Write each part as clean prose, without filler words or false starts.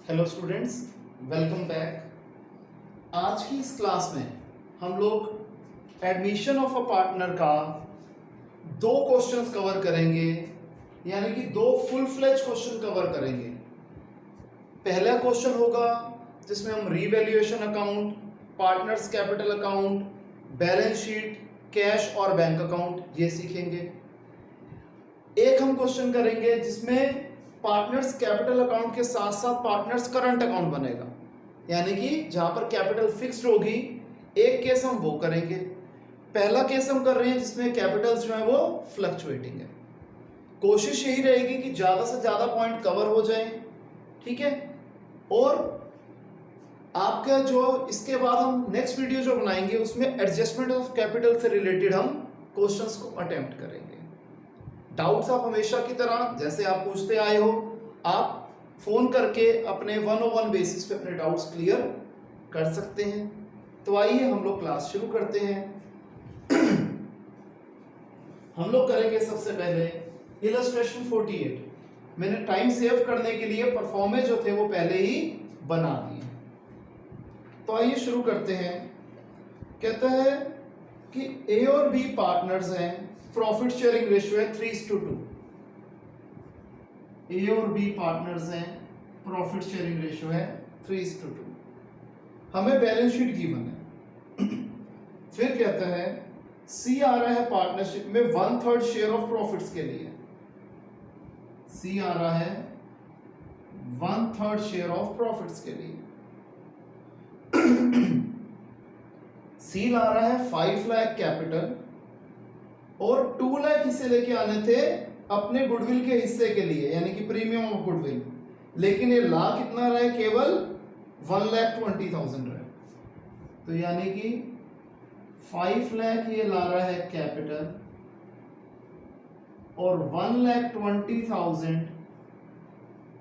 Hello students, welcome back. आज की इस क्लास में हम लोग एडमिशन ऑफ अ पार्टनर का दो क्वेश्चंस कवर करेंगे, यानी कि दो फुल फ्लेज क्वेश्चन कवर करेंगे। पहला क्वेश्चन होगा जिसमें हम revaluation account, partners capital account, balance sheet, cash और बैंक अकाउंट ये सीखेंगे। एक हम क्वेश्चन करेंगे जिसमें पार्टनर्स कैपिटल अकाउंट के साथ साथ पार्टनर्स करंट अकाउंट बनेगा, यानी कि जहां पर कैपिटल फिक्स्ड होगी। एक केस हम वो करेंगे। पहला केस हम कर रहे हैं जिसमें कैपिटल्स जो है वो फ्लक्चुएटिंग है। कोशिश यही रहेगी कि ज्यादा से ज्यादा पॉइंट कवर हो जाए, ठीक है। और आपका जो इसके बाद हम नेक्स्ट वीडियो जो बनाएंगे उसमें एडजस्टमेंट ऑफ कैपिटल से रिलेटेड हम क्वेश्चंस को अटेम्प्ट करेंगे। डाउट्स आप हमेशा की तरह जैसे आप पूछते आए हो, आप फोन करके अपने 101 बेसिस पे अपने डाउट्स क्लियर कर सकते हैं। तो आइए हम लोग क्लास शुरू करते हैं। हम लोग करेंगे सबसे पहले इलस्ट्रेशन 48। मैंने टाइम सेव करने के लिए परफॉर्मेंस जो थे वो पहले ही बना दिए। तो आइए शुरू करते हैं। कहता है कि ए और बी पार्टनर्स हैं, प्रॉफिट शेयरिंग रेशियो है 3:2। ए और बी पार्टनर्स हैं, प्रॉफिट शेयरिंग रेशियो है 3:2। हमें बैलेंस शीट गिवन है। फिर कहता है सी आ रहा है पार्टनरशिप में 1/3 शेयर ऑफ प्रॉफिट्स के लिए। सी आ रहा है 1/3 शेयर ऑफ प्रॉफिट्स के लिए। सी ला रहा है 5 लाख कैपिटल और 2 लाख हिस्से लेके आने थे अपने गुडविल के हिस्से के लिए, यानी कि प्रीमियम ऑफ गुडविल। लेकिन ये ला कितना रहा है, केवल 1,20,000 रहा। तो यानी कि 5 लाख ये ला रहा है कैपिटल और 1,20,000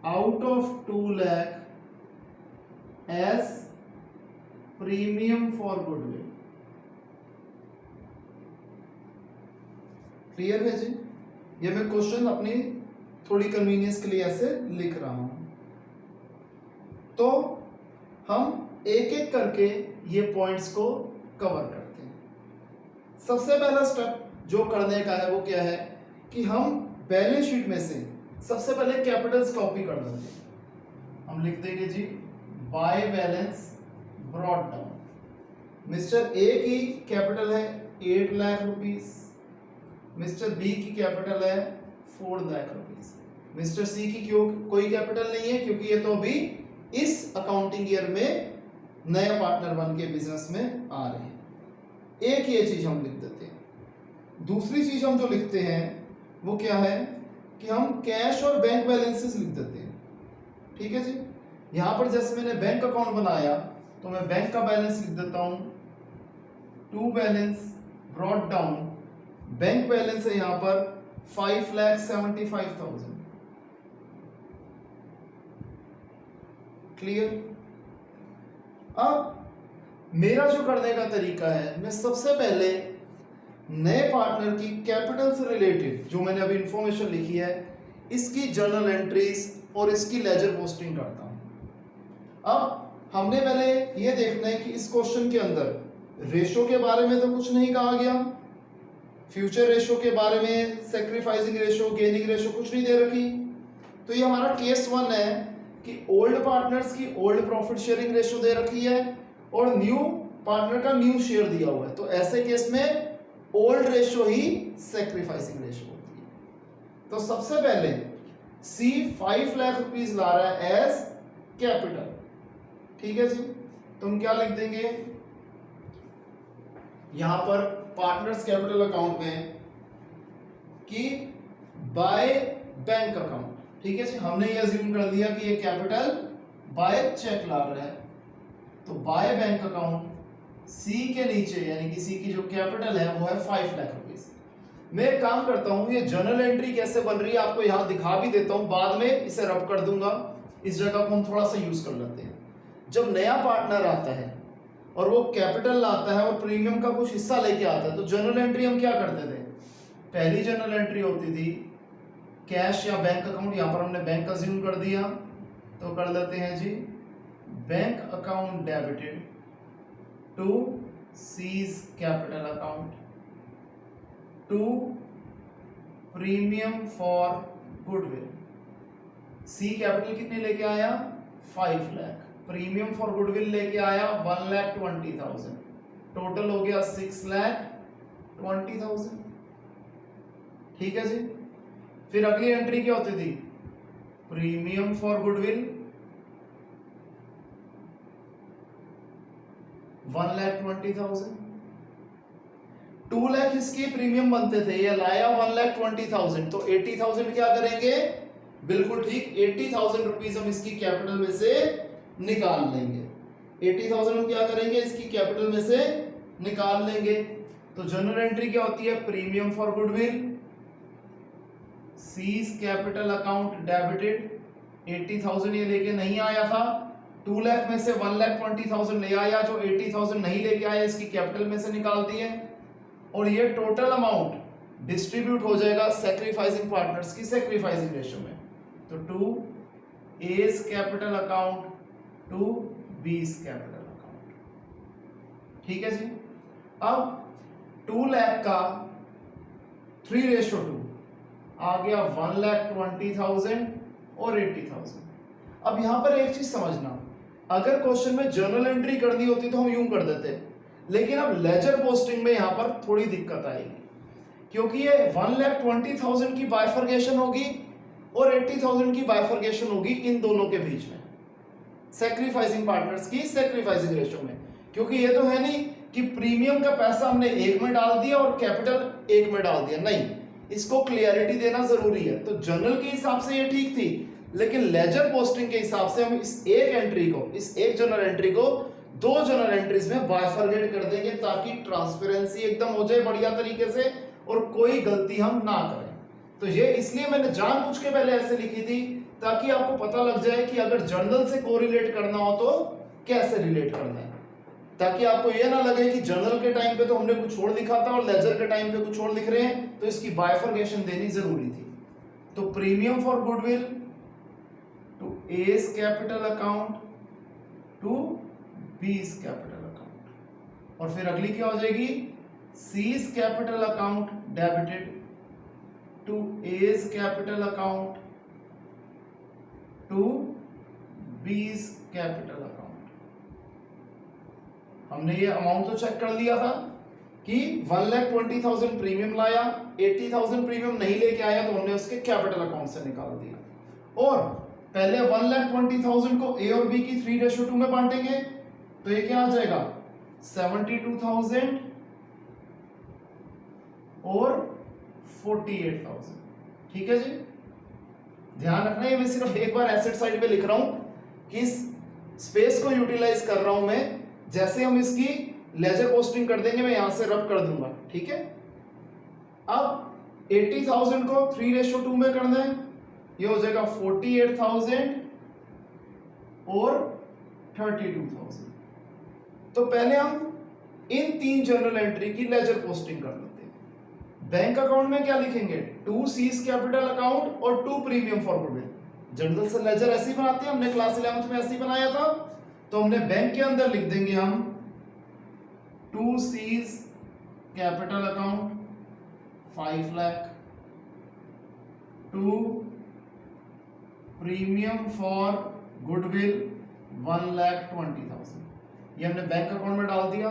out of 2 lakh as premium for goodwill. Clear है जी? ये मैं क्वेश्चन अपनी थोड़ी कन्वीनियंस के लिए ऐसे लिख रहा हूं। तो हम एक एक करके ये पॉइंट्स को कवर करते हैं। सबसे पहला स्टेप जो करने का है वो क्या है कि हम बैलेंस शीट में से सबसे पहले कैपिटल्स कॉपी कर लेते हैं। हम लिख देंगे जी by balance brought down. Mister A की कैपिटल है 8 लाख रुपीस, मिस्टर बी की कैपिटल है 4 लाख रुपीस, मिस्टर सी की क्यों कोई कैपिटल नहीं है क्योंकि ये तो अभी इस अकाउंटिंग ईयर में नया पार्टनर बन के बिजनेस में आ रहे हैं। एक ये चीज हम लिख देते हैं। दूसरी चीज हम जो लिखते हैं वो क्या है कि हम कैश और बैंक बैलेंसेस लिख देते हैं। ठीक है जी। यहां पर जैसे मैंने बैंक अकाउंट बनाया तो मैं बैंक का बैलेंस लिख देता हूं, to balance brought down. Bank balance है यहां पर 5,75,000। क्लियर? अब मेरा जो करने का तरीका है, मैं सबसे पहले नए पार्टनर की कैपिटल से रिलेटेड जो मैंने अभी इंफॉर्मेशन लिखी है इसकी जर्नल एंट्रीज और इसकी लेजर पोस्टिंग करता हूं। अब हमने पहले यह देखना है कि इस क्वेश्चन के अंदर रेशो के बारे में तो कुछ नहीं कहा गया, फ्यूचर रेशो के बारे में, सैक्रिफाइसिंग रेशो, गेनिंग रेशो कुछ नहीं दे रखी। तो ये हमारा केस 1 है कि ओल्ड पार्टनर्स की ओल्ड प्रॉफिट शेयरिंग रेशो दे रखी है और न्यू पार्टनर का न्यू शेयर दिया हुआ है। तो ऐसे केस में ओल्ड रेशो ही सैक्रिफाइसिंग रेशो होती है। तो सबसे पहले सी 5 लाख रुपीस ला रहा है एज कैपिटल। ठीक है जी। तो हम क्या लिख देंगे यहां पर पार्टनर्स कैपिटल अकाउंट में कि बाय बैंक अकाउंट। ठीक है जी। हमने ये अज्यूम कर दिया कि ये कैपिटल बाय चेक ला रहा है, तो बाय बैंक अकाउंट सी के नीचे यानी कि सी की जो कैपिटल है वो है 5 लाख रुपीस। मैं एक काम करता हूं, ये जर्नल एंट्री कैसे बन रही है आपको यहां दिखा भी देता हूं, बाद में इसे रब कर दूंगा। इस जगह को हम थोड़ा सा यूज कर लेते हैं। जब नया पार्टनर आता है और वो कैपिटल लाता है और प्रीमियम का कुछ हिस्सा लेके आता है तो जर्नल एंट्री हम क्या करते थे, पहली जर्नल एंट्री होती थी कैश या बैंक अकाउंट, यहां पर हमने बैंक अज्यूम कर दिया। तो कर देते हैं जी bank account debited to C's capital account to premium for goodwill. C capital कितने लेके आया 5 लाख, प्रीमियम फॉर गुडविल लेके आया 1,20,000, टोटल हो गया 6,20,000। ठीक है जी। फिर अगली एंट्री क्या होती थी प्रीमियम फॉर गुडविल 1,20,000, 2 लाख इसके प्रीमियम बनते थे, ये लाया 1,20,000, तो 80,000 क्या करेंगे, बिल्कुल ठीक 80,000 रुपीज हम इसकी कैपिटल में से निकाल लेंगे। 80,000 हम क्या करेंगे इसकी कैपिटल में से निकाल लेंगे। तो जनरल एंट्री क्या होती है premium for goodwill, seize capital account debited, 80,000 ये लेके नहीं आया था, 2 लाख में से 1,20,000 ले आया, जो 80,000 नहीं लेके आया इसकी कैपिटल में से निकाल दिए, और ये टोटल अमाउंट डिस्ट्रीब्यूट हो जाएगा सैक्रिफाइसिंग पार्टनर्स की सैक्रिफाइसिंग रेशियो में। तो to A's capital account to B's capital account. ठीक है जी। अब 2 लाख का 3:2 आ गया 1,20,000 और 80,000। अब यहां पर एक चीज समझना, अगर क्वेश्चन में जर्नल एंट्री करनी होती तो हम यूं कर देते, लेकिन अब लेजर पोस्टिंग में यहां पर थोड़ी दिक्कत आएगी, क्योंकि ये 1,20,000 की बाइफर्केशन होगी और 80,000 की बाइफर्केशन होगी इन दोनों के बीच में, सैक्रिफाइसिंग पार्टनर्स की सैक्रिफाइसिंग रेशियो में। क्योंकि ये तो है नहीं कि प्रीमियम का पैसा हमने एक में डाल दिया और कैपिटल एक में डाल दिया, नहीं, इसको क्लियरिटी देना जरूरी है। तो जर्नल के हिसाब से ये ठीक थी, लेकिन लेजर पोस्टिंग के हिसाब से हम इस एक एंट्री को, इस एक जर्नल एंट्री को 2 जर्नल एंट्रीज में बाइफरकेट कर देंगे, ताकि ट्रांसपेरेंसी एकदम हो जाए बढ़िया तरीके से और कोई गलती हम ना करें। तो ये इसलिए मैंने जानबूझ के पहले ऐसे लिखी थी, ताकि आपको पता लग जाए कि अगर जर्नल से कोरिलेट करना हो तो कैसे रिलेट करना है, ताकि आपको ये ना लगे कि जर्नल के टाइम पे तो हमने कुछ और लिखा था और लेजर के टाइम पे कुछ और लिख रहे हैं, तो इसकी बाइफर्केशन देनी जरूरी थी। तो premium for goodwill to A's capital account to B's capital account, और फिर अगली क्या हो जाएगी C's capital account debited to A's capital account to B's capital account. हमने ये अमाउंट तो चेक कर लिया था कि 1,20,000 प्रीमियम लाया, 80,000 प्रीमियम नहीं लेके आया, तो हमने उसके कैपिटल अकाउंट से निकाल दिया। और पहले 1,20,000 को ए और बी की 3:2 में बांटेंगे, तो ये क्या आ जाएगा 72,000 और 48,000। ठीक है जी। ध्यान रखना, ये मैं सिर्फ एक बार एसेट साइड पे लिख रहा हूं कि इस स्पेस को यूटिलाइज कर रहा हूं मैं, जैसे हम इसकी लेजर पोस्टिंग कर देंगे मैं यहां से रब कर दूंगा। ठीक है। अब 80,000 को 3:2 में कर दें, ये हो जाएगा 48,000 और 32,000। तो पहले हम इन 3 जर्नल एंट्री की लेजर पोस्टिंग कर लेते हैं। बैंक अकाउंट में क्या लिखेंगे 2 सीज कैपिटल अकाउंट और 2 प्रीमियम फॉर गुडविल। जनरल से लेजर ऐसे ही बनाते हैं, हमने क्लास 11th में ऐसे ही बनाया था। तो हमने बैंक के अंदर लिख देंगे हम 2 seize capital account 5 lakh, 2 premium for goodwill 1,20,000। ये हमने बैंक अकाउंट में डाल दिया।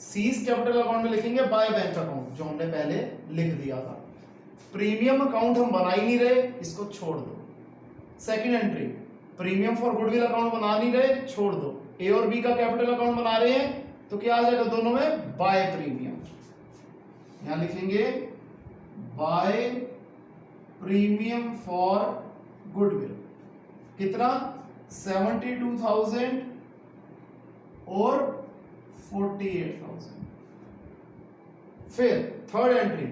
सीज कैपिटल अकाउंट में लिखेंगे बाय बैंक अकाउंट, जो हमने पहले लिख दिया था। प्रीमियम अकाउंट हम बना ही नहीं रहे, इसको छोड़ दो। Second entry premium for goodwill account बना नहीं रहे, छोड़ दो। ए और बी का कैपिटल अकाउंट बना रहे हैं, तो क्या आ जाएगा दोनों में बाय प्रीमियम। यहां लिखेंगे बाय प्रीमियम फॉर गुडविल, कितना 72,000 और 48,000। फिर third entry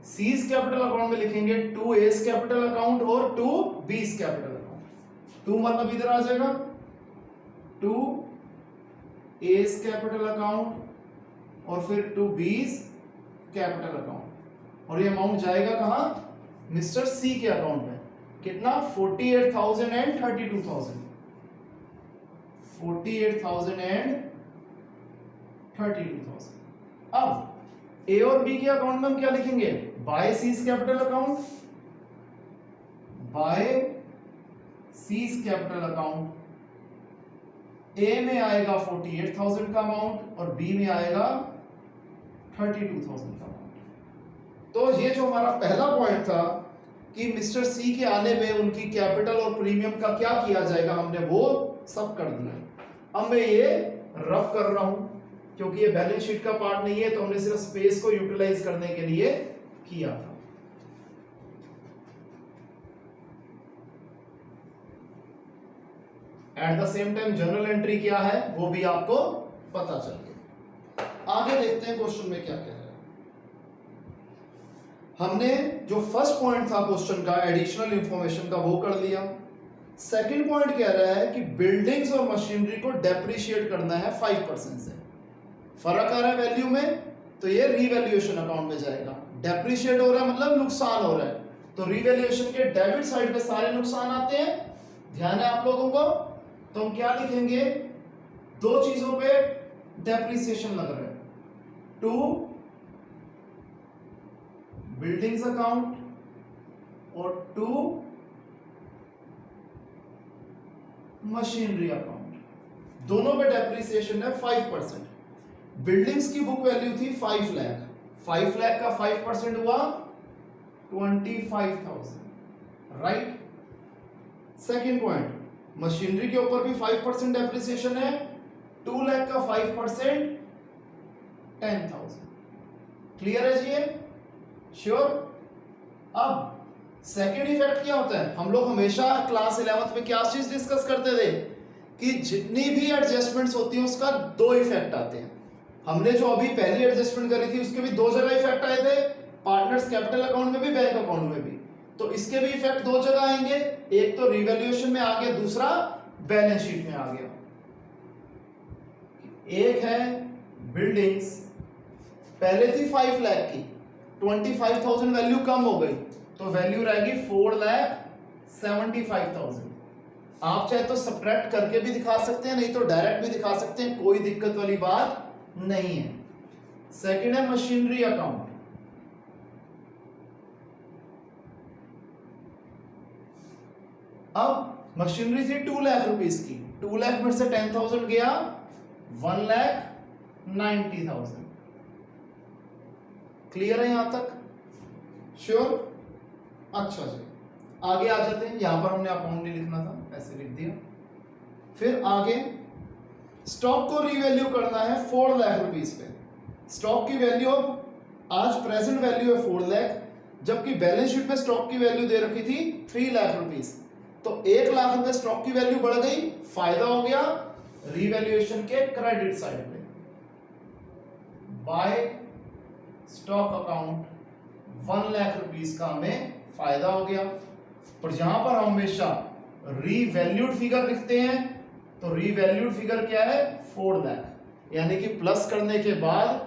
seize capital account में लिखेंगे 2 एज कैपिटल अकाउंट और 2 बीज कैपिटल अकाउंट। 2 मतलब इधर आ जाएगा 2 एज कैपिटल अकाउंट और फिर 2 बीज कैपिटल अकाउंट, और ये अमाउंट जाएगा कहां मिस्टर सी के अकाउंट में। कितना 48,000 एंड 32,000, 48,000 एंड 32,000। अब ए और बी के अकाउंट में हम क्या लिखेंगे, by C's capital account, by C's capital account. A में आएगा 48,000 का अमाउंट और बी में आएगा 32,000 का अमाउंट। तो ये जो हमारा पहला पॉइंट था कि मिस्टर सी के आने में उनकी कैपिटल और प्रीमियम का क्या किया जाएगा, हमने वो सब कर दिया। अब मैं ये रब कर रहा हूं क्योंकि ये बैलेंस शीट का पार्ट नहीं है, तो हमने सिर्फ स्पेस को यूटिलाइज करने के लिए किया था। At the same time general entry क्या है वो भी आपको पता चल गया। आगे देखते हैं क्वेश्चन में क्या कह रहा है। हमने जो फर्स्ट पॉइंट था क्वेश्चन का एडिशनल इंफॉर्मेशन का वो कर लिया। सेकंड पॉइंट कह रहा है कि बिल्डिंग्स और मशीनरी को डेप्रिशिएट करना है 5% से। फर्क आ रहा है वैल्यू में, तो ये रीवैल्यूएशन अकाउंट में जाएगा। डेप्रिशिएट हो रहा है मतलब नुकसान हो रहा है, तो रीवैल्यूएशन के डेबिट साइड पे सारे नुकसान आते हैं, ध्यान है आप लोगों को। तो हम क्या लिखेंगे, दो चीजों पे डेप्रिसिएशन लग रहा है, टू बिल्डिंग्स अकाउंट और टू मशीनरी अकाउंट। दोनों पे डेप्रिसिएशन है 5%। बिल्डिंग्स की बुक वैल्यू थी 5 लाख, 5 लाख का 5% हुआ 25,000, राइट। सेकेंड पॉइंट, मशीनरी के ऊपर भी 5% डेप्रिसिएशन है, 2 लाख का 5% 10,000। क्लियर है जी ये, श्योर। अब सेकेंड इफेक्ट क्या होता है, हम लोग हमेशा क्लास 11th में क्या चीज डिस्कस करते थे कि जितनी भी एडजस्टमेंट्स होती हैं उसका दो इफेक्ट आते हैं। हमने जो अभी पहली एडजस्टमेंट करी थी उसके भी दो जगह इफेक्ट आए थे, पार्टनर्स कैपिटल अकाउंट में भी बैंक अकाउंट में भी। तो इसके भी इफेक्ट दो जगह आएंगे, एक तो रिवैल्यूएशन में आ गया, दूसरा बैलेंस शीट में आ गया। एक है बिल्डिंग्स, पहले थी 5 लाख की, 25,000 वैल्यू कम हो गई तो वैल्यू रहेगी 4,75,000। आप चाहे तो सब्ट्रैक्ट करके भी दिखा सकते हैं, नहीं तो डायरेक्ट भी दिखा सकते हैं, कोई दिक्कत वाली बात नहीं है। सेकंड है मशीनरी अकाउंट। अब मशीनरी थी 2 लाख रुपीस की, 2 लाख में से 10,000 गया, 1,90,000। क्लियर है यहां तक, श्योर। अच्छा जी, आगे आ जाते हैं। यहां पर हमने अकाउंट नहीं लिखना था, ऐसे लिख दिया। फिर आगे स्टॉक को रीवैल्यू करना है 4 लाख रुपीस पे। स्टॉक की वैल्यू आज प्रेजेंट वैल्यू है 4 लाख, जबकि बैलेंस शीट में स्टॉक की वैल्यू दे रखी थी 3 लाख रुपीस। तो 1 लाख रुपए स्टॉक की वैल्यू बढ़ गई, फायदा हो गया रीवैल्यूएशन के क्रेडिट साइड पे। By stock account 1 lakh rupees का हमें फायदा हो गया। पर यहां पर हम हमेशा रीवैल्यूड फिगर लिखते हैं, तो रीवैल्यूड फिगर क्या है 4 लाख, यानी कि प्लस करने के बाद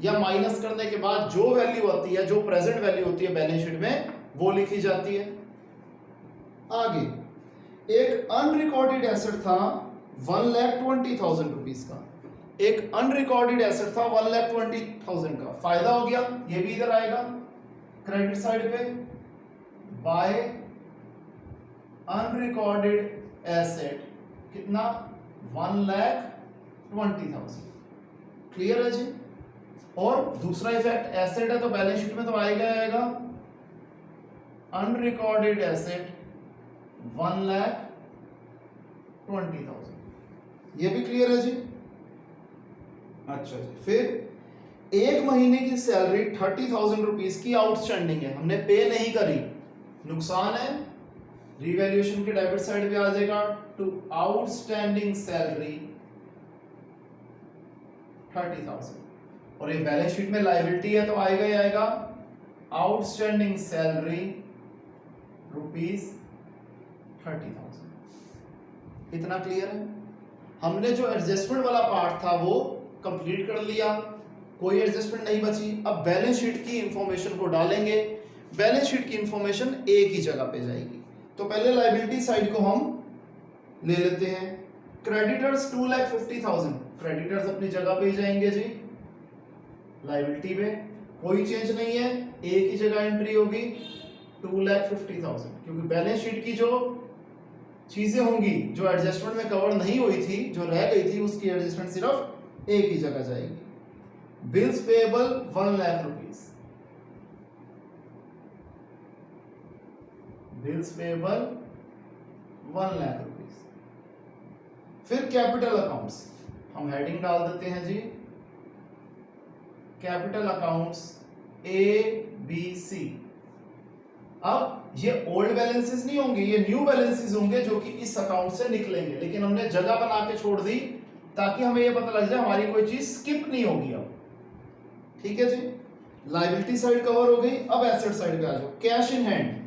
या माइनस करने के बाद जो वैल्यू आती है, जो प्रेजेंट वैल्यू होती है बैलेंस शीट में, वो लिखी जाती है। आगे एक अनरिकॉर्डेड एसेट था 1,20,000 रुपीस का, एक अनरिकॉर्डेड एसेट था 1,20,000 का, फायदा हो गया, ये भी इधर आएगा क्रेडिट साइड पे। बाय अनरिकॉर्डेड एसेट कितना 1,20,000। क्लियर है जी। और दूसरा इफेक्ट एसेट है तो बैलेंस शीट में तो आएगा अनरिकॉर्डेड एसेट 1,20,000, ये भी क्लियर है जी। अच्छा जी, फिर एक महीने की सैलरी 30,000 रुपीस की आउटस्टैंडिंग है, हमने पे नहीं करी, नुकसान है, रिवैल्यूएशन के डेबिट साइड पे आ जाएगा टू आउटस्टैंडिंग सैलरी 30,000। और ये बैलेंस शीट में लायबिलिटी है तो आएगा ही आएगा आउटस्टैंडिंग सैलरी रुपीस 30,000। इतना क्लियर है। हमने जो एडजस्टमेंट वाला पार्ट था वो कंप्लीट कर लिया, कोई एडजस्टमेंट नहीं बची। अब बैलेंस शीट की इंफॉर्मेशन को डालेंगे, बैलेंस शीट की इंफॉर्मेशन एक ही जगह पे जाएगी। तो पहले लायबिलिटी साइड को हम ले लेते हैं। क्रेडिटर्स 2,50,000, क्रेडिटर्स अपनी जगह पे ही जाएंगे जी। लायबिलिटी में कोई चेंज नहीं है, एक ही जगह एंट्री होगी 2,50,000, क्योंकि बैलेंस शीट की जो चीजें होंगी जो एडजस्टमेंट में कवर नहीं हुई थी, जो रह गई थी, उसकी एडजस्टमेंट सिर्फ एक ही जगह जाएगी। Bills payable 1 lakh rupees, bills payable 1 lakh rupees. फिर कैपिटल अकाउंट्स, हम हेडिंग डाल देते हैं जी, कैपिटल अकाउंट्स ABC। अब ये ओल्ड बैलेंसेस नहीं होंगे, ये न्यू बैलेंसेस होंगे जो कि इस अकाउंट से निकलेंगे, लेकिन हमने जगह बना के छोड़ दी ताकि हमें ये पता लग जाए हमारी कोई चीज स्किप नहीं होगी अब। ठीक है जी, लायबिलिटी साइड कवर हो गई। अब एसेट साइड पे आ जाओ। Cash in hand,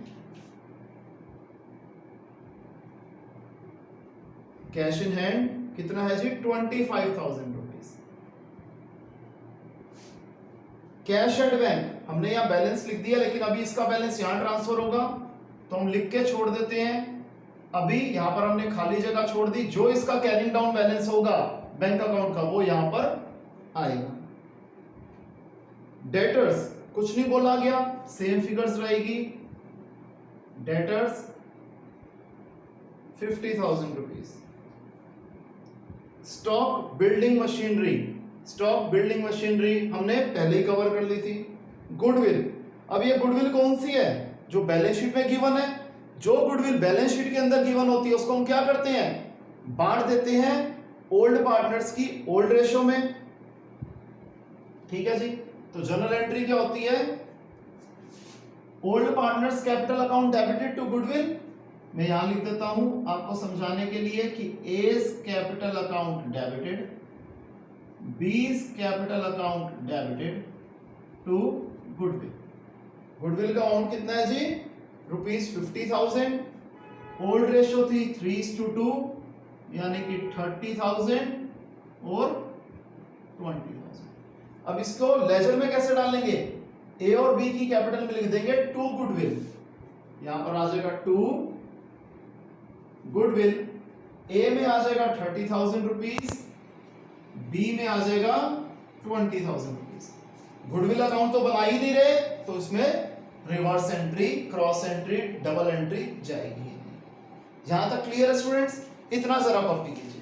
cash in hand कितना है जी? 25,000 रुपीज। कैश एट बैंक, हमने यहां बैलेंस लिख दिया, लेकिन अभी इसका बैलेंस यहां ट्रांसफर होगा तो हम लिख के छोड़ देते हैं। अभी यहां पर हमने खाली जगह छोड़ दी, जो इसका कैरिंग डाउन बैलेंस होगा बैंक अकाउंट का वो यहां पर आएगा। डेटर्स कुछ नहीं बोला गया, सेम फिगर्स रहेगी। Debtors 50,000 rupees. Stock building machinery, stock building machinery हमने पहले ही कवर कर ली थी। गुडविल, अब ये गुडविल कौन सी है? जो बैलेंस शीट में गिवन है। जो गुडविल बैलेंस शीट के अंदर गिवन होती है उसको हम क्या करते हैं? बांट देते हैं ओल्ड पार्टनर्स की ओल्ड रेशो में। ठीक है जी, तो जनरल एंट्री क्या होती है? Old partners capital account debited to goodwill. मैं यहां लिख देता हूं आपको समझाने के लिए कि A's capital account debited, B's capital account debited to goodwill. Goodwill का अमाउंट कितना है जी? ₹50,000। ओल्ड रेशो थी 3:2, यानी कि 30,000 और 20,000। अब इसको लेजर में कैसे डालेंगे? ए और बी की कैपिटल में लिख देंगे टू गुडविल। यहां पर आ जाएगा टू गुडविल। ए में आ जाएगा 30,000 रुपीज, बी में आ जाएगा 20,000 रुपीज। गुडविल अकाउंट तो बना ही नहीं रहे, तो इसमें reverse entry, cross entry, double entry जाएगी। यहां तक क्लियर है स्टूडेंट्स? इतना जरा कॉपी कीजिए।